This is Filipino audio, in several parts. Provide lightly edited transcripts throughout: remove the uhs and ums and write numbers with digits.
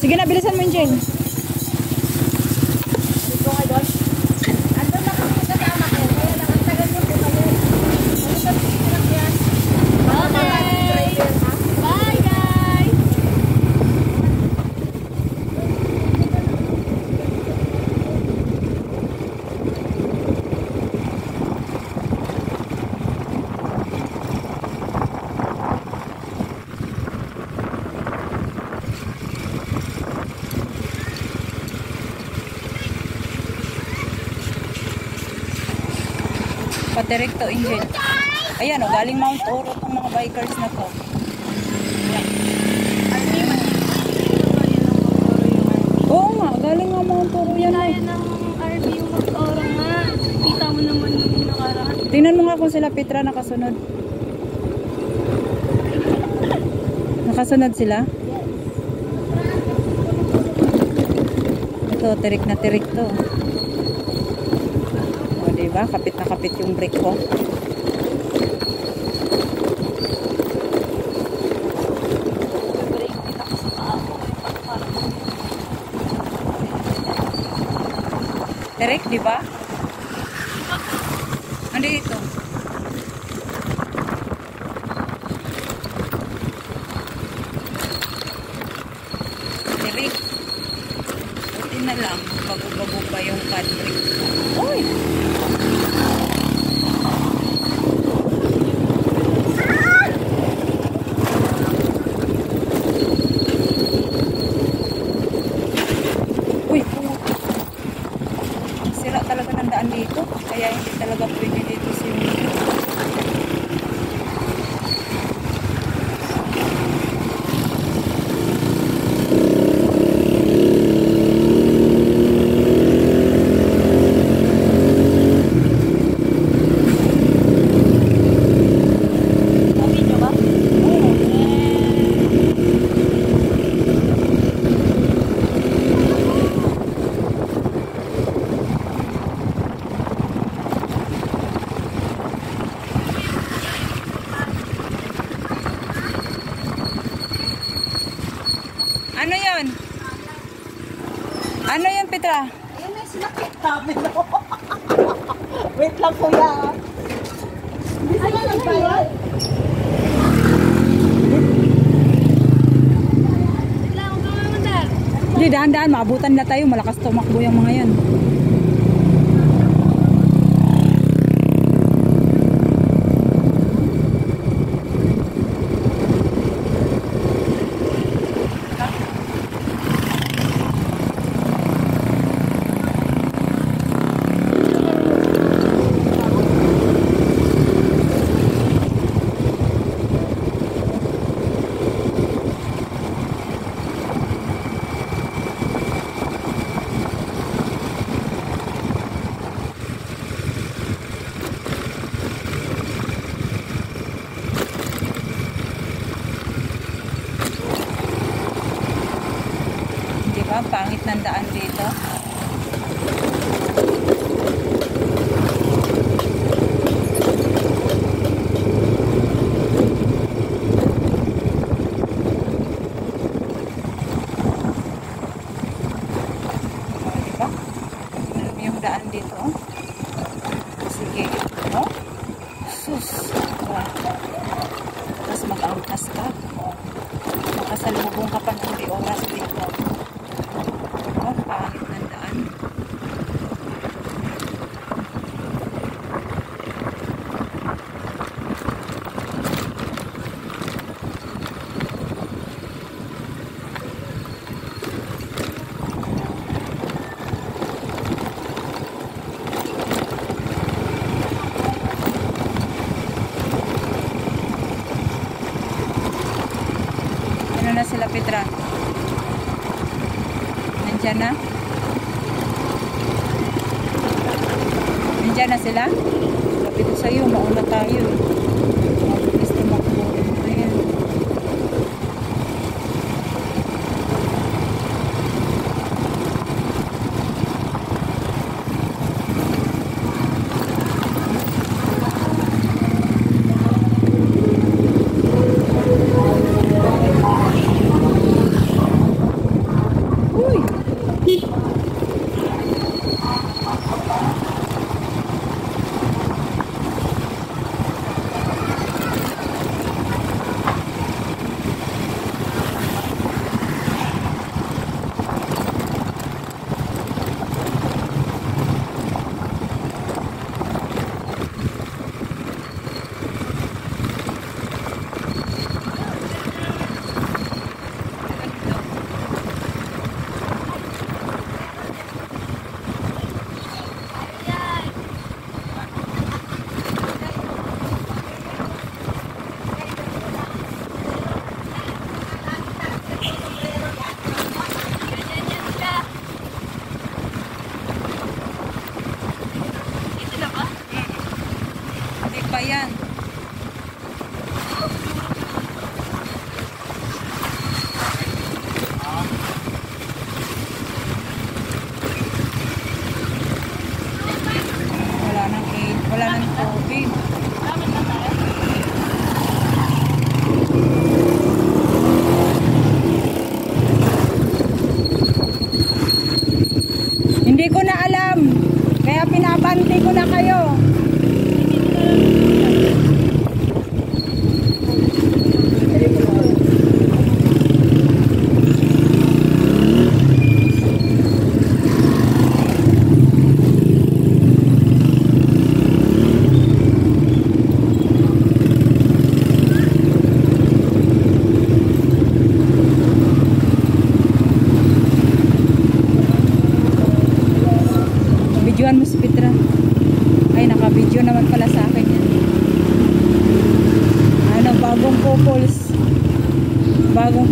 Sige na, bilisan mo yung Jane. Dito nga doon. Andun na kami kasama ko. Kaya lang, ang tagal mo po kami. Ano sa pinag yan? Okay. Bye guys. Patirekto engine. Ayan o, galing Mount Oro itong mga bikers na to. Oo nga, galing nga Mount Oro yan. Kaya ng RV yung Mount Oro nga. Kita mo naman yung nakaraan. Tingnan mo nga kung sila Petra nakasunod. Nakasunod sila? Ito, tirik na tirik to. O, diba? Kapit na kapit yung brake ko. Tirik, diba? Ano dito? Tirik. Buti na lang. Bago-bago pa yung pad brake. Uy! Uy! Sira talaga ng daan dito. Kaya hindi talaga pwede dito swimming. Ano yun? Ano yun, Petra? Ayun na yung sinakit namin. Wait lang kuya. Hindi sila nagbayad. Hindi, dahan-dahan. Maabutan na tayo. Malakas tumakbo yung mga yan. Ang pangit ng daan dito. Diba? Alam yung daan dito. Sige. No? Sus. Tapos mag-angkas ka. Makasalubong ka pa ng oras dito. Ang pangit ng daan. Ano na sila, Petra? Nandiyan na? Nandiyan na sila? Sabi ko sa'yo, mauna tayo. Mabilis tumakbo. Ayan.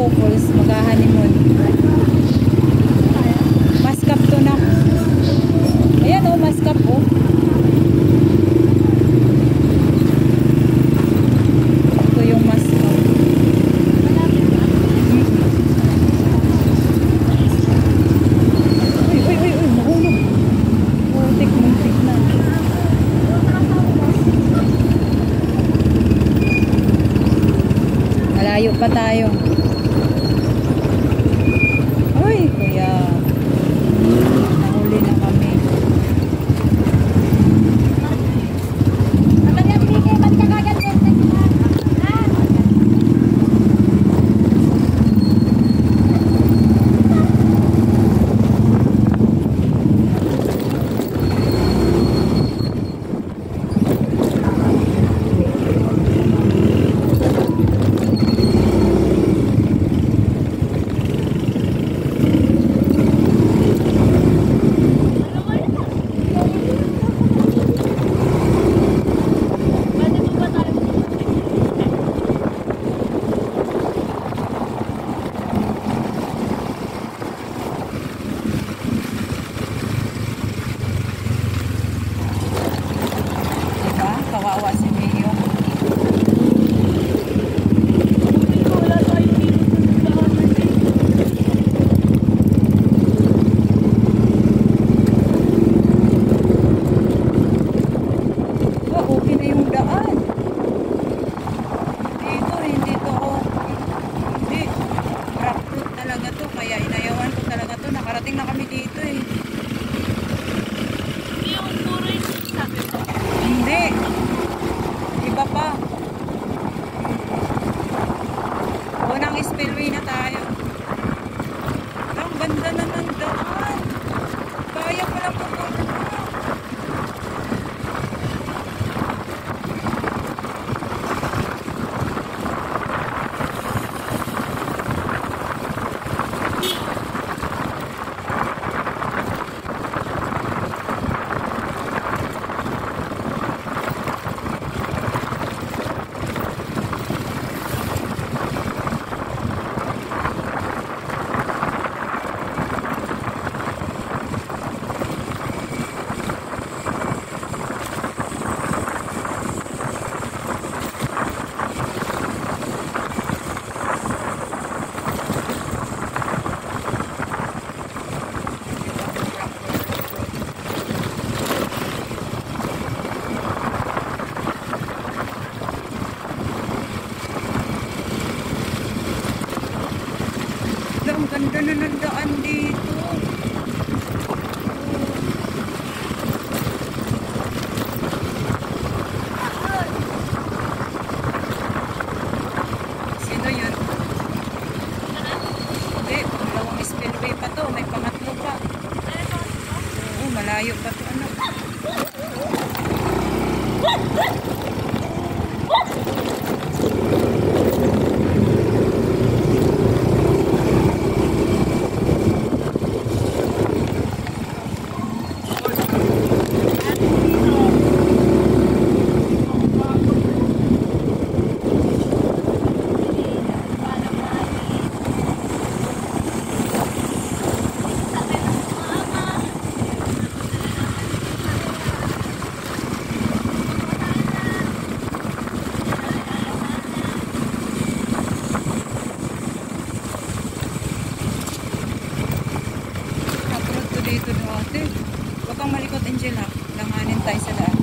couples mag-honeymoon. Maskap to na. Ayan oh, maskap oh. Ito yung maskap. Uy, mahulog. Muntik na. Malayo pa tayo. Uy, kuya. Nahuli na kami. Diba? Kawawa si Mayo. Oh, okay na yung daan. Dito, hindi to. Hindi. Rock road talaga to. Kaya inayawan ko talaga to. Nakarating na kami dito eh. Hindi. Iba pa. Unang spillway na tayo. Ang ganda na ng daan. Kaya pala po po. Ang ganda na ng daan dito. Sino yun? Hindi, pangalawang spillway pa to. May pangatlo pa. Oo, malayo pa to. Ano? Dito dati. Huwag kang malikot, Angel ha. Langanin tayo sa daan.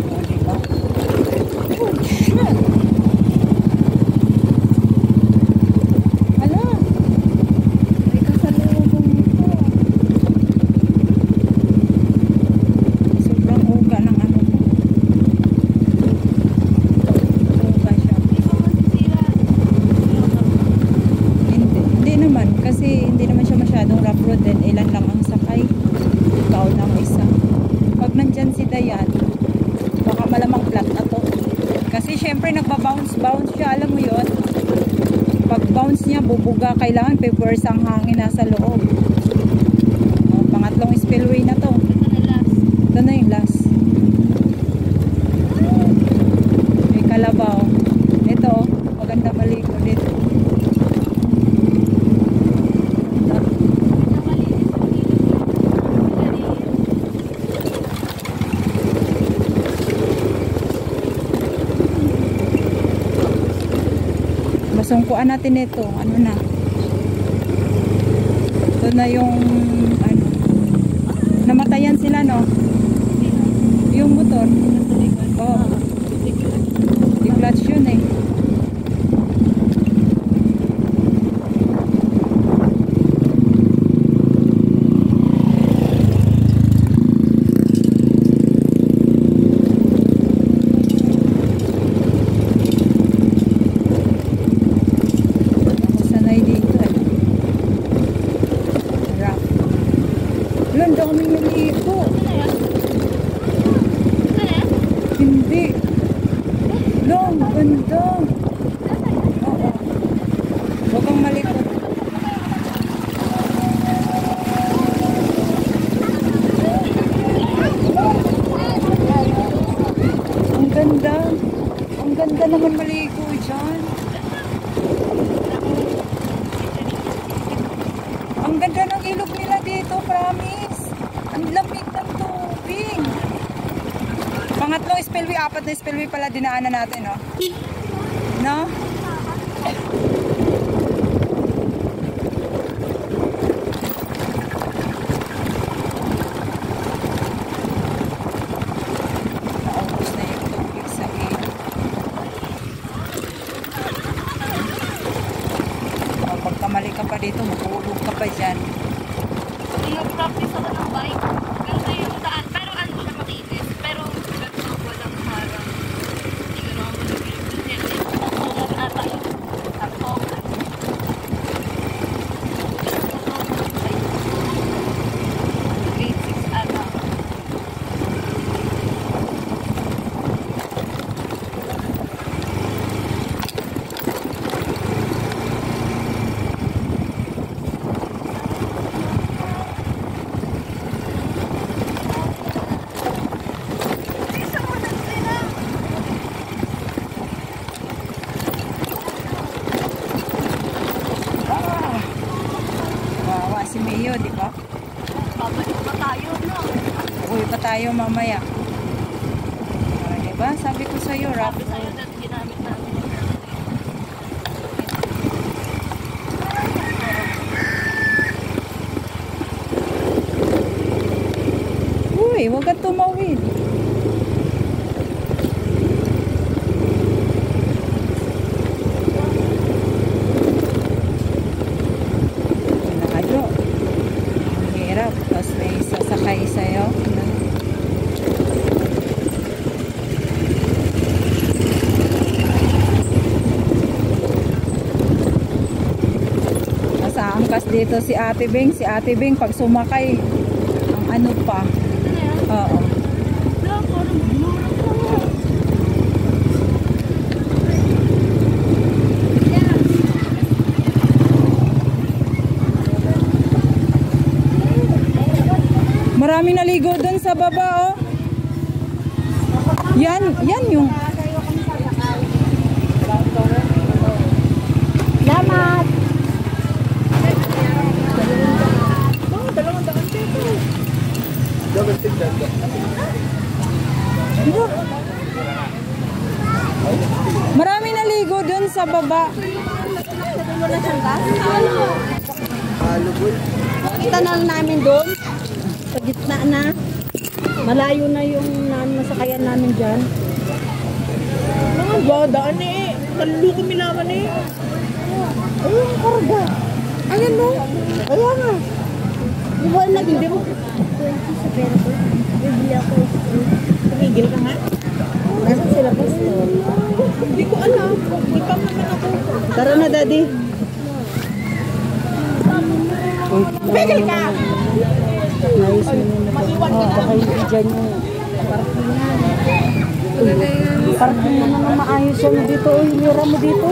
Oh, diba? Oh, shit! Hala! May kasalubong ito. Sobrang uga ng ano to. Uga siya. Hindi naman. Kasi hindi naman siya masyadong rough road din. Ilan lang ang sakay. Ikaw lang isa. Pag nandyan si Dayan, baka malamang flat na to. Kasi syempre nagbabounce-bounce siya. Alam mo yun? Pag pag-bounce niya, bubuga. Kailangan paperwork ang hangin nasa loob. Pangatlong spillway na to. Ito na yung last. May kalabaw. Ito, maganda maligo dito. Masungkuan natin ito. Ano na? Ito na yung ano. Namatayan sila, no? Yung motor. Oo. Di-clutch yun eh. Sanay dito eh. Rough. Ang daming naligo. Hindi. Long, ganda. Oo. Huwag kang malikot. Ang ganda. Ang ganda naman maligo dyan. Ang ganda ng ilog nila dito, promise. Ang lamig ng tubig. Pangatlong spillway, apat na spillway pala dinaanan natin, no? No? Naubos na yung tubig sa ilog. Pag kamali ka pa dito, mahulog ka pa dyan. Nag-practice ako ng bike. Ganda yung daan. Pero ano siya makinis. Pero walang parang hindi ko naman mag-helmet. Ako ata yun. Ako. Grade 6 ata. Wawa si Mayo, di ba? Babalik pa tayo, no? Uwi pa tayo mamaya. Di ba? Sabi ko sa'yo, rough Sabi sa'yo road. na ginamit namin. Uy, huwag kang tumawid. Nakayo. Ang hirap. Tapos may sasakay sa'yo. Nasa angkas dito si Ate Bing. Si Ate Bing pag sumakay, ang ano pa. Ito na yan. Oo. No, parang murang lang. Maraming naligo doon sa baba, oh. Yan yung... Salamat! Maraming naligo doon sa baba. Wala siyang gas? Kita na namin doon. Sa gitna na. Malayo na yung nasakayan namin dyan. Mga ba, daan eh. Kalulu kami naman eh. Ayun, karga. Ayan mo. Kaya nga. Di ba naging di mo? 20 sa pera ko. Bibili ako. Tumigil ka nga. Nasaan sila pastor? Hindi ko alam. Ikaw naman ako. Tara na, daddy. Tumigil ka! Ayos mo na. Maiwan ka Baka hindi dyan yung parking na naman maayos yung dito. Uy, mura mo dito.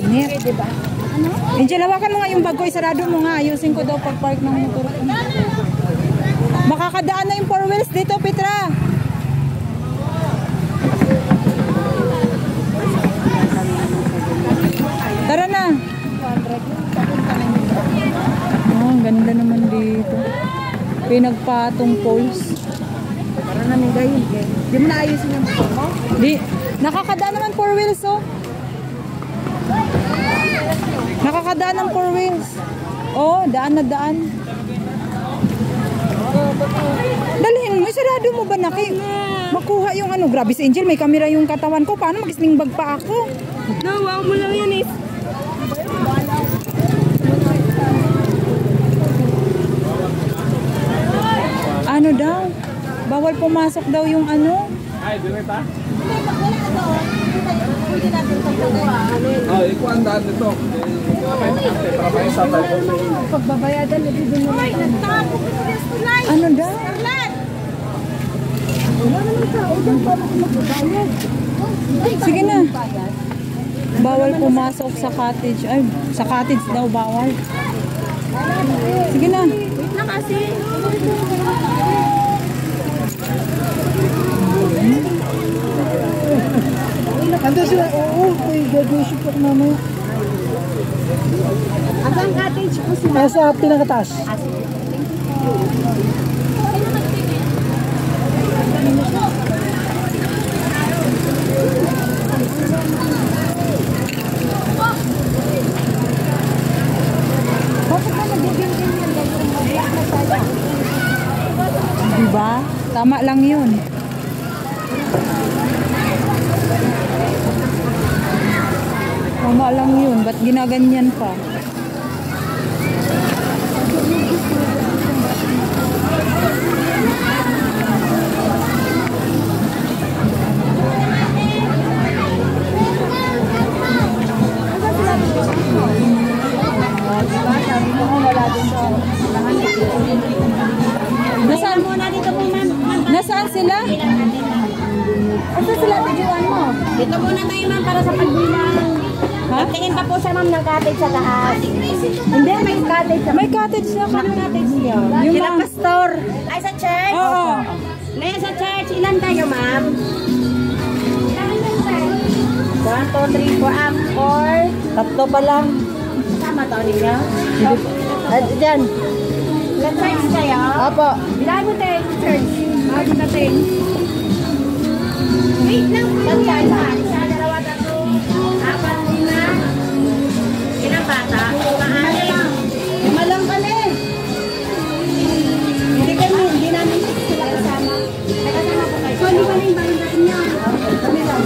Init. Angel, hawakan mo nga yung bag ko. Isarado mo nga. Ayusin ko daw pag-park ng motor ko. Makakadaan na yung 4 wheels dito, Petra. Tara na. Oh, ang ganda naman dito. Pinagpatong poles. Para namin gayon. Di mo naayusin yung motor mo? Di, nakakadaan naman 4 wheels, oh. Nakakadaan ng 4 wheels. Oh, daan na daan. Dalhin mo, isarado mo ba, Naki? Makuha yung ano. Grabe si Angel, may camera yung katawan ko. Paano mag-sling bag pa ako? Nawaw mo lang yan eh. Ano daw? Bawal pumasok daw yung ano. Ay, di ba? Ikuan daan nito. Para may sabay ko. Pagbabayadan, nabibigyan mo lang. Ano daw? Sige na. Bawal pumasok sa cottage. Ay, sa cottage daw bawal. Sige na. Wait na kasi. Ando sila, oo, may graduation po mamaya. Hanggang cottage po sila. Nasa pinakataas. Diba? Tama lang yun. Tama lang yun. Ba't ginaganyan pa? Nasaan muna dito po, ma'am? Nasaan sila? Ito sila, videoan mo. Dito muna tayo, ma'am, para sa pagbilang. Ha? Tingin pa po siya, ma'am, ng cottage sa taas. Hindi, may cottage. May cottage na Anong cottage niyo? Yung Sila ma'am. pastor. Ay, sa church? Oo. Ngayon sa church, ilan tayo, ma'am? 1, 2, 3, 4, 4. Tatlo pa lang. Tama to ninyo? Diyan. Ilan church kayo? Opo. Bilang mo tayo sa church. Bakit natin? Wait lang. Tatlo. Isa, dalawa, tatlo. 4, 5. Ilang bata? 5 lang. 5 lang kami. Hindi namin sila kasama. Nakasama po kayo. So, hindi kami yung balindatin niya. Kami lang.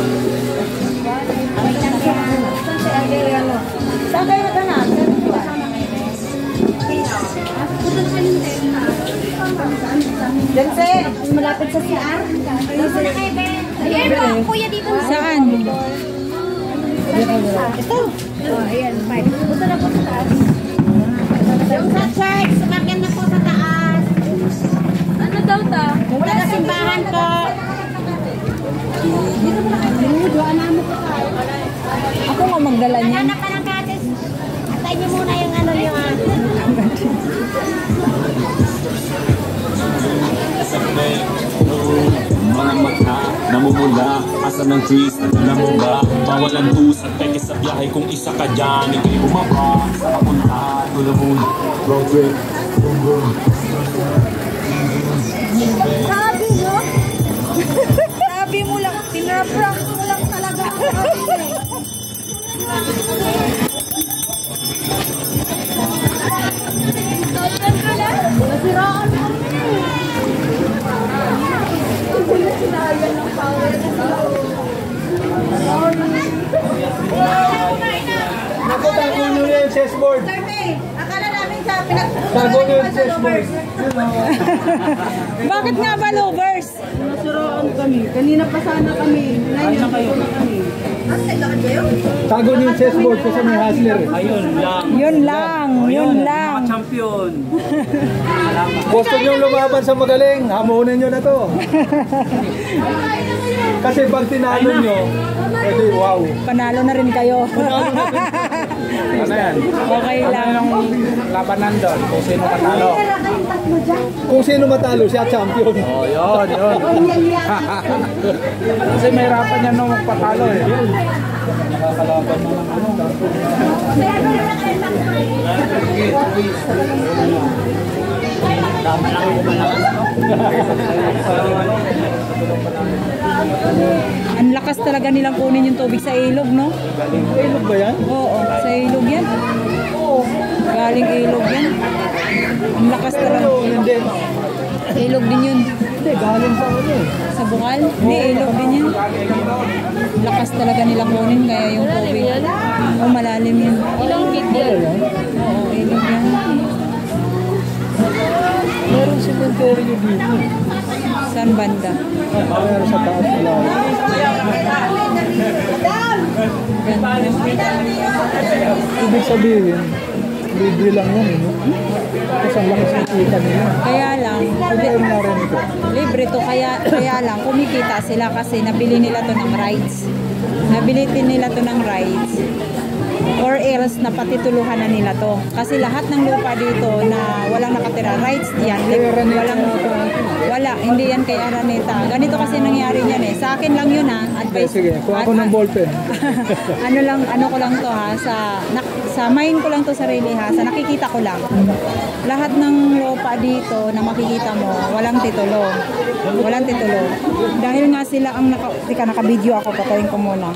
Saan kayo naganap? Dense, malapit sa CR. Ayan po, kuya dito. Saan? Ito. Ayan, 5. Punta na po sa taas. Yung sa church, sumakyan na po sa taas. Ano daw ta? Wala na simbahan po. Dito mo na kayo. Doon namin po tayo. Ako nga magdala niyan. Hanap ka ng katis. Atay niyo muna yung ano yung mga mata, namumula, asa ng trees, alam mo ba, bawal ang tusan, peke sa biyahe kung isa ka dyan, ikay bumaba, sa kapunta, tula mo, road trip, boom boom. sabi mo. Sabi mo lang, pinaprank mo lang talaga. Nasiraan mo Nakatago nyo yung chessboard. akala namin sa Tago nyo yung chessboard. Bakit nga ba lovers? Nasiraan kami. Kanina pa sana kami. Ngayon, na kami. Tago niyo yung chessboard kasi may hustler. Ayun lang. Yun lang, yun lang. Mga champion. Gusto niyo lumaban sa magaling, hamunin niyo na to. Kasi pag tinalo niyo, edi wow. Panalo na rin kayo. Ano yan? Okay lang. Labanan doon kung sino matalo. Kung sino matalo, siya champion. Oh, yun. Kasi may hirapan yan nung magpatalo eh. Nakakalaban na ng ano. Ang lakas talaga nilang kunin yung tubig sa ilog, no? Ilog ba yan? Oo, sa ilog yan. Galing ilog yan. Ang lakas talaga. Hindi. Ilog din yun. Hindi, galing sa ano eh. Sa bukal? Hindi, ilog din yan. Lakas talaga nilang kunin kaya yung tubig. Oo, malalim yun. Ilang feet yan? Oo, ilog yan. Meron cemetery dito. Saan banda? Meron sa taas nila. Ibig sabihin, libre lang yan eh. No? Kasi ang lakas ng kita nila. Kaya lang, Ano yung narin ito? libre to, kaya lang, kumikita sila kasi nabili nila to ng rides. Nabili din nila to ng rides. Or else napatituluhan na nila to. Kasi lahat ng lupa dito na walang nakatira, rights yan. Wala, hindi yan kay Araneta. Ganito kasi nangyari niyan eh. Sa akin lang yun ha. Advice. Sige, kuha ko ng ballpen. ano ko lang to ha. Sa mind ko lang to sarili ha. Sa nakikita ko lang. Lahat ng lupa dito na makikita mo, walang titulo. Walang titulo. Dahil nga sila ang naka-video ako, patayin ko muna.